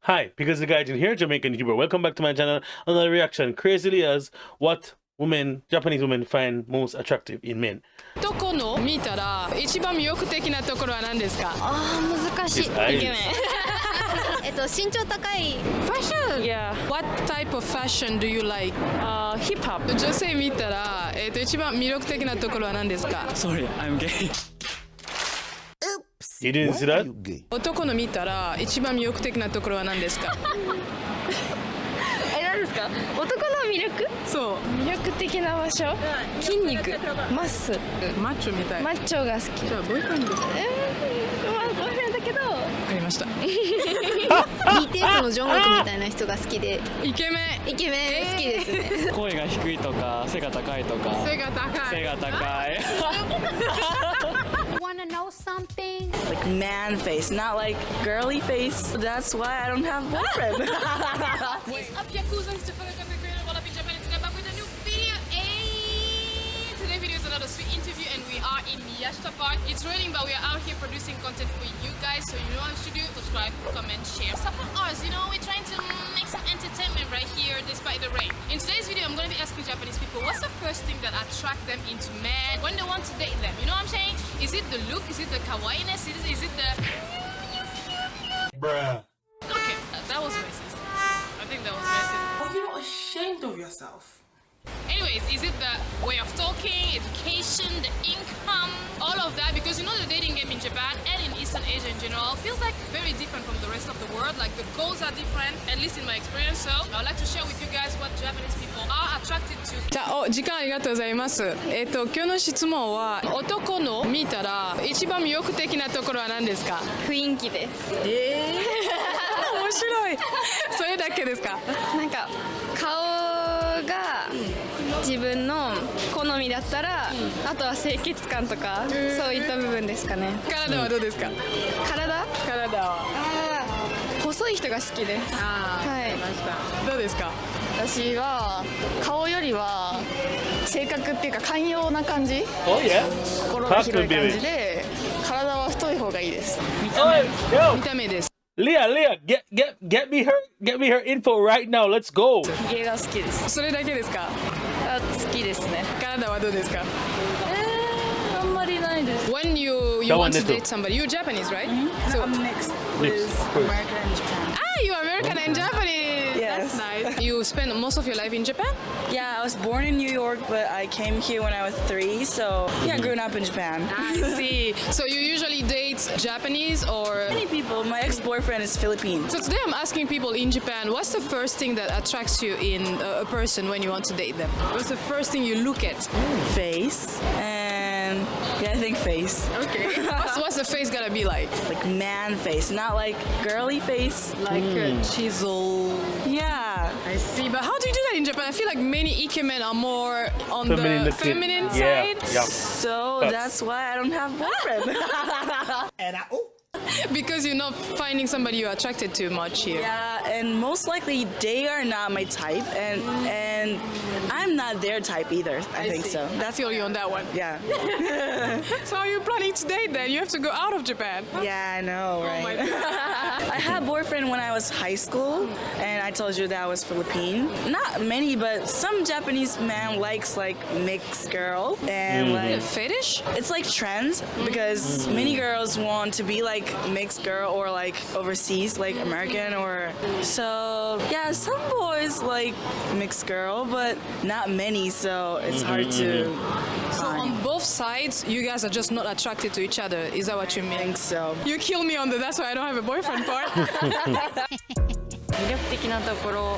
Hi, because the guys in here, Jamaican YouTuber. Welcome back to my channel. Another reaction. Crazyllah'S what women, Japanese women find most attractive in men. 男の見たら一番魅力的なところは何ですか？難しい。イ His ケ eyes. メン。身長高い。Fashion. Yeah. What type of fashion do you like? Hip hop. 女性見たら一番魅力的なところは何ですか？ Sorry, I'm gay. You didn't see that? 男の見たら一番魅力的なところは何ですか？何ですか？男の魅力？そう。魅力的な場所？筋肉、マッスル、マッチョみたい。マッチョが好き。じゃあボーイフレンドですか？まあボーイフレンドだけど。わかりました。BTS のジョングクみたいな人が好きで。イケメン。イケメン好きですね。声が低いとか背が高いとか。背が高い。背が高い。Wanna know something? Like man face, not like girly face. That's why I don't have a boyfriend. What's up, Yakuza? It's the fellow content creator all up in Japan, and today back with a new video. Today's video is another sweet interview, and we are in Miyashita Park. It's raining, but we are out here producing content for you guys. So you know what you should do: subscribe, comment, share, support us. You know, we're trying to make some entertainment right here despite the rain. In today's video, I'm going to be asking Japanese people what's the first thing that attract them into men when they want to date them. You know what I'm saying? Is it the look? Is it the kawaiiness? Is it the... Bruh. Okay, that was racist. I think that was racist. Are you not ashamed of yourself? Anyways, is it the way of talking, education, the income, all of that? Because you know the dating game in Japan and in Eastern Asia in general feels like very different from the rest of the world. Like the goals are different, at least in my experience. So I would like to share with you guys what Japanese people are attracted to. じゃあ、時間ありがとうございます。今日の質問は男の見たら一番魅力的なところは何ですか？雰囲気です。面白い。それだけですか？なんか顔が自分の好みだったら、あとは清潔感とか、そういった部分ですかね。体はどうですか？体は細い人が好きです。はい。どうですか？私は顔よりは性格っていうか寛容な感じ、 Oh yeah. 心が広い感じで、体は太い方がいいです。 Oh, 見 yo. た目です。Leah, get me her info right now. Let's go. ヒゲが好きです。それだけですか？好きですね。体はどうですか？あんまりないです。 When you That want one to little. date somebody, you're Japanese, right? So, I'm mixed Mixed, with of course. American and Japan. you're American and Japanese. Yes. That's nice. You spend most of your life in Japan? Yeah, I was born in New York, but I came here when I was 3, so yeah, growing up in Japan. I see. So you usually date Japanese or? Many people, my ex-boyfriend is Philippine. So today I'm asking people in Japan, what's the first thing that attracts you in a person when you want to date them? What's the first thing you look at? Face, and yeah, I think face. Okay. what's the face gotta be like? Like man face, not like girly face. Like a chisel. Yeah. I see. But how do you do that in Japan? I feel like many ikemen are more on Feminine, the that's it. feminine Yeah, side. yeah. So that's why I don't have a boyfriend. Because you're not finding somebody you're attracted to much here. Yeah, and most likely they are not my type, and I'm not their type either. I think see. so. I feel you on that one. Yeah. So how are you planning to date then? You have to go out of Japan. Yeah, I know, Oh my right? God. I had a boyfriend when I was high school, and I told you that I was Philippine. Not many, but some Japanese man likes like mixed girl, and A like fetish? it's like trends because many girls want to be like mixed girl or like overseas, like American or so. Yeah, some boys like mixed girl, but not many, so it's hard to So find. on both sides, you guys are just not attracted to each other. Is that what you I mean? think so. You kill me on the that's why I don't have a boyfriend part. 魅力的なところ、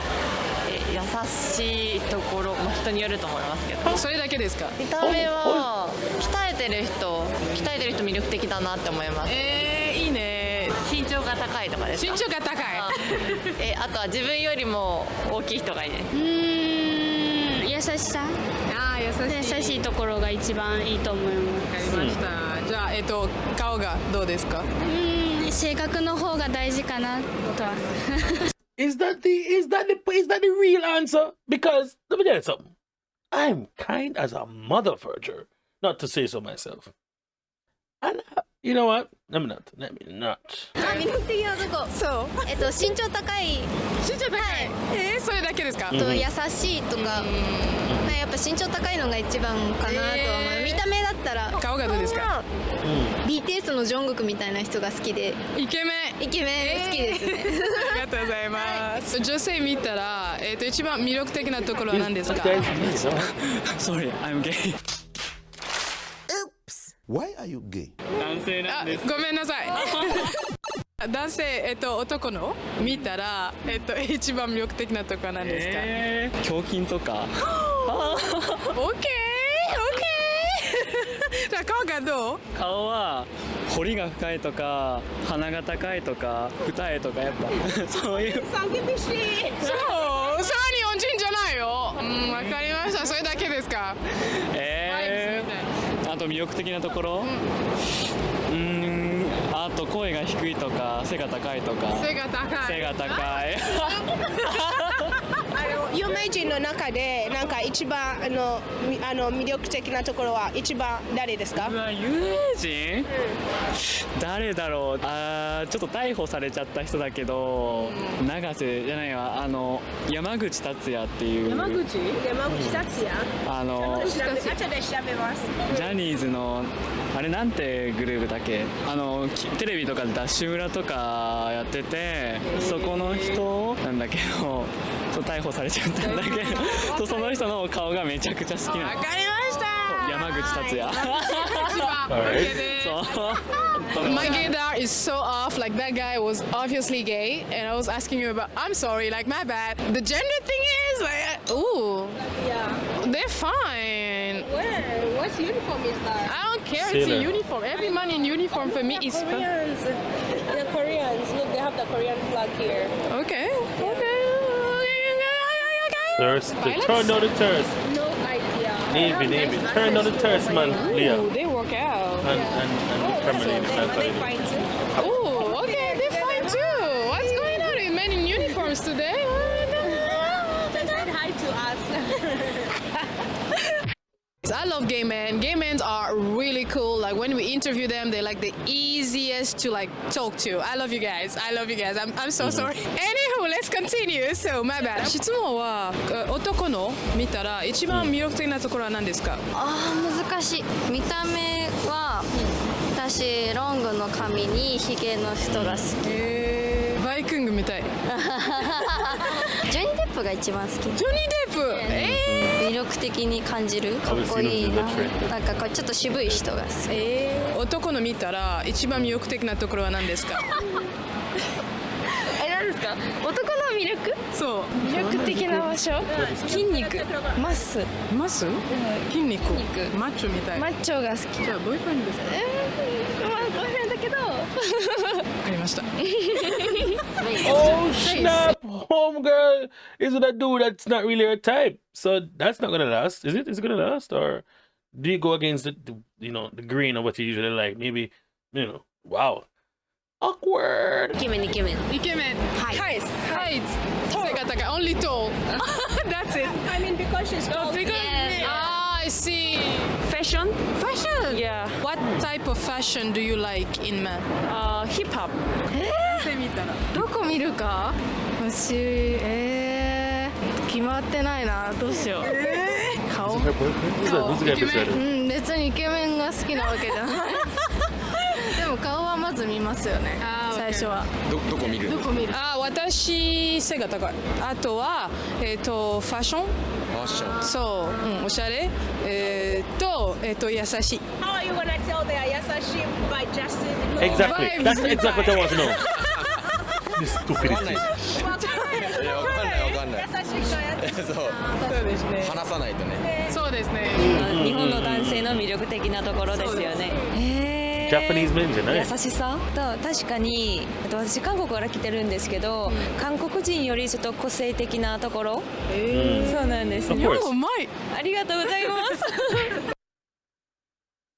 優しいところ、人によると思いますけど。それだけですか？見た目は鍛えてる人魅力的だなって思います。いいね。身長が高いとかですか？身長が高い。あとは自分よりも大きい人がいいです。優しさ、ああ、優しい。優しいところが一番いいと思います。わかりました。じゃあ顔がどうですか？性格の方が大事かなとは。Is that the real answer? Because let me tell you something. I'm kind as a mother verger, not to say so myself. And You know what? Let me not. Let me not. 魅力的なとこ。そう身長高い。身長高い、それだけですか？と優しいとか。やっぱ身長高いのが一番かなとは思う。見た目だったら。顔がどうですか？ BTS のジョングクみたいな人が好きで。イケメンイケメン好きですね。ありがとうございます。女性見たら、一番魅力的なところは何ですか？ Sorry, I'm gay. Why are you gay? 男性なんです。ごめんなさい。男性、男の見たら、一番魅力的なところは何ですか？胸筋とか。オッケー、オッケー。じゃあ顔がどう？顔は彫りが深いとか、鼻が高いとか、二重とかやっぱそういう。そう、それは日本人じゃないよ。わかりました。それだけですか？あと魅力的なところ。あと声が低いとか、背が高いとか。背が高い。背が高い。有名人の中でなんか一番魅力的なところは一番誰ですか？有名人？誰だろう。ちょっと逮捕されちゃった人だけど、永瀬じゃないわ。山口達也っていう。山口達也？後で調べます。ジャニーズのあれなんてグループだっけ？テレビとかでダッシュ村とかやってて、そこの人なんだけど。逮捕されちゃったんだけどその人の顔がめちゃくちゃ好きなの。わかりました。山口達也。My gaydar is so off. Like that guy was obviously gay, and I was asking you about. I'm sorry, like my bad. The gender thing is like, ooh, they're fine. Where? What's uniform is that? I don't care. It's a uniform. Every man in uniform for me is fine. Koreans. The Koreans. Look, they have the Korean flag here. Okay. Okay. Thirst. Turn down the thirst. No idea. Navy. Turn down the thirst, man. Leah. Ooh, they work out. And Premier League. Are they fine too? Oh, okay, they're fine too. What's going on with men in uniforms today? They said hi to us. I love gay men. Gay men are really cool. Like when we interview them, they're like the easiest to like talk to. I love you guys. I'm so sorry. Anywho, let's continue. So my bad. 質問は男の見たら一番魅力的なところは何ですか？難しい。見た目は私ロングの髪にヒゲの人が好き。バイキングみたい。ジョニー・デップが一番好き。ジョニー・デップ。魅力的に感じる。かっこいいな。なんかこうちょっと渋い人が好き。男の見たら一番魅力的なところは何ですか？何ですか？男の魅力？そう。魅力的な場所？筋肉、マス。筋肉。マッチョみたい。マッチョが好き。じゃあボーイフレンドですか？まあボーイフレンドだけど。わかりました。Oh snap! Homegirl is with a dude that's not really her type. So that's not gonna last, is it? Is it gonna last, or do you go against the grain of what you usually like? Maybe, wow, awkward. イケメン。イケメン。Height.背が高い。Only tall. That's it. I mean, because she's tall. I see. Fashion? Yeah. What type of fashion do you like in men? Hip hop. どこ見るか？私決まってないな。どうしよう。顔。Who's the guy beside her? 別にイケメンが好きなわけじゃない。でも顔はまず見ますよね。最初は。どこ見る？私背が高い。あとはファッション。そう、おしゃれ。優しい。 How are you gonna tell they are yasashi by just Exactly. That's exactly what I want to know. This stupidity. わかんない。そうですね。話さないとね。そうですね。日本の男性の魅力的なところですよね。Japanese men じゃない。優しさと確かに私韓国から来てるんですけど、韓国人よりちょっと個性的なところ、そうなんですね。Of course. うまい。ありがとうございます。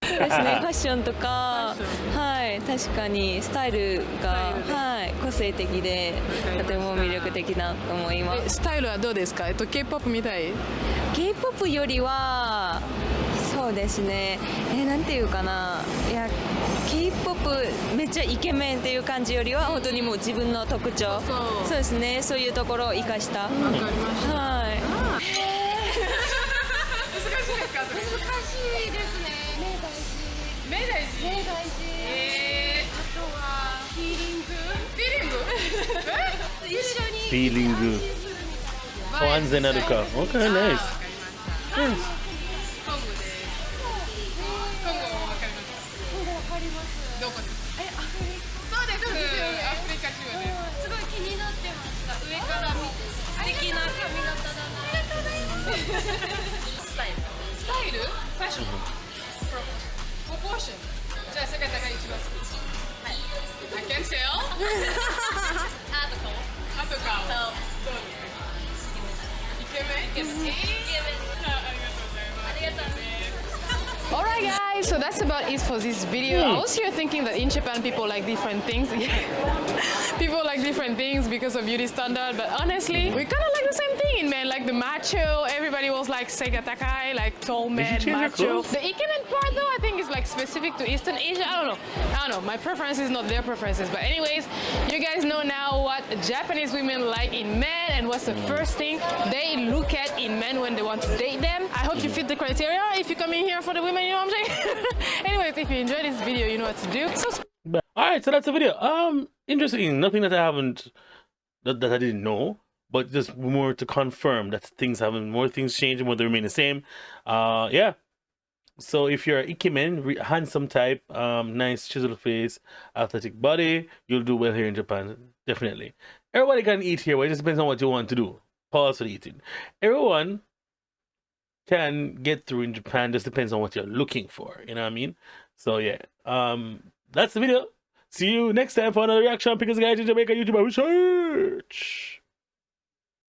そうですね、ファッションとか、はい、確かにスタイルが、はい、個性的でとても魅力的だと思います。スタイルはどうですか？K-POP みたい？ K-POP よりはそうですね、なんていうかな、いや K-POP めっちゃイケメンっていう感じよりは本当にもう自分の特徴そうですねそういうところを生かしたはい難しいですかそれ難しいですね目大事目大事あとはフィーリング一緒にフィーリング安全なるか OK nice コンゴでコンゴわかりますコンゴわかりますどこですアフリカそうですアフリカ中ですごい気になってました上から見て素敵な髪型だなありがとうございますスタイルファッションプロポーションじゃあ姿が一番好きはい I can tell あと顔どうですかイケメンありがとうございますありがとうねAlright guys, so that's about it for this video. I was here thinking that in Japan people like different things. People like different things because of beauty standard, but honestly, we kind of like the same thing in men, like the macho, everybody was like Seiga Takai, like tall man, macho. The ikemen part though, I think is like specific to Eastern Asia, I don't know, my preference is not their preferences, but anyways, you guys know now what Japanese women like in men and what's the first thing they look at in men when they want to date them. I hope you fit the criteria if you come in here for the women, you know what I'm saying? Anyways, if you enjoyed this video, you know what to do. all right so that's the video interesting nothing that I haven't that I didn't know but just more to confirm that things haven't more things change more they remain the same yeah so if you're ikemen handsome type nice chiseled face athletic body you'll do well here in Japan definitely everybody can eat here but it just depends on what you want to do pause for eating everyone can get through in Japan just depends on what you're looking for you know what I mean so yeah that's the video see you next time for another reaction because guys in Jamaica YouTuber research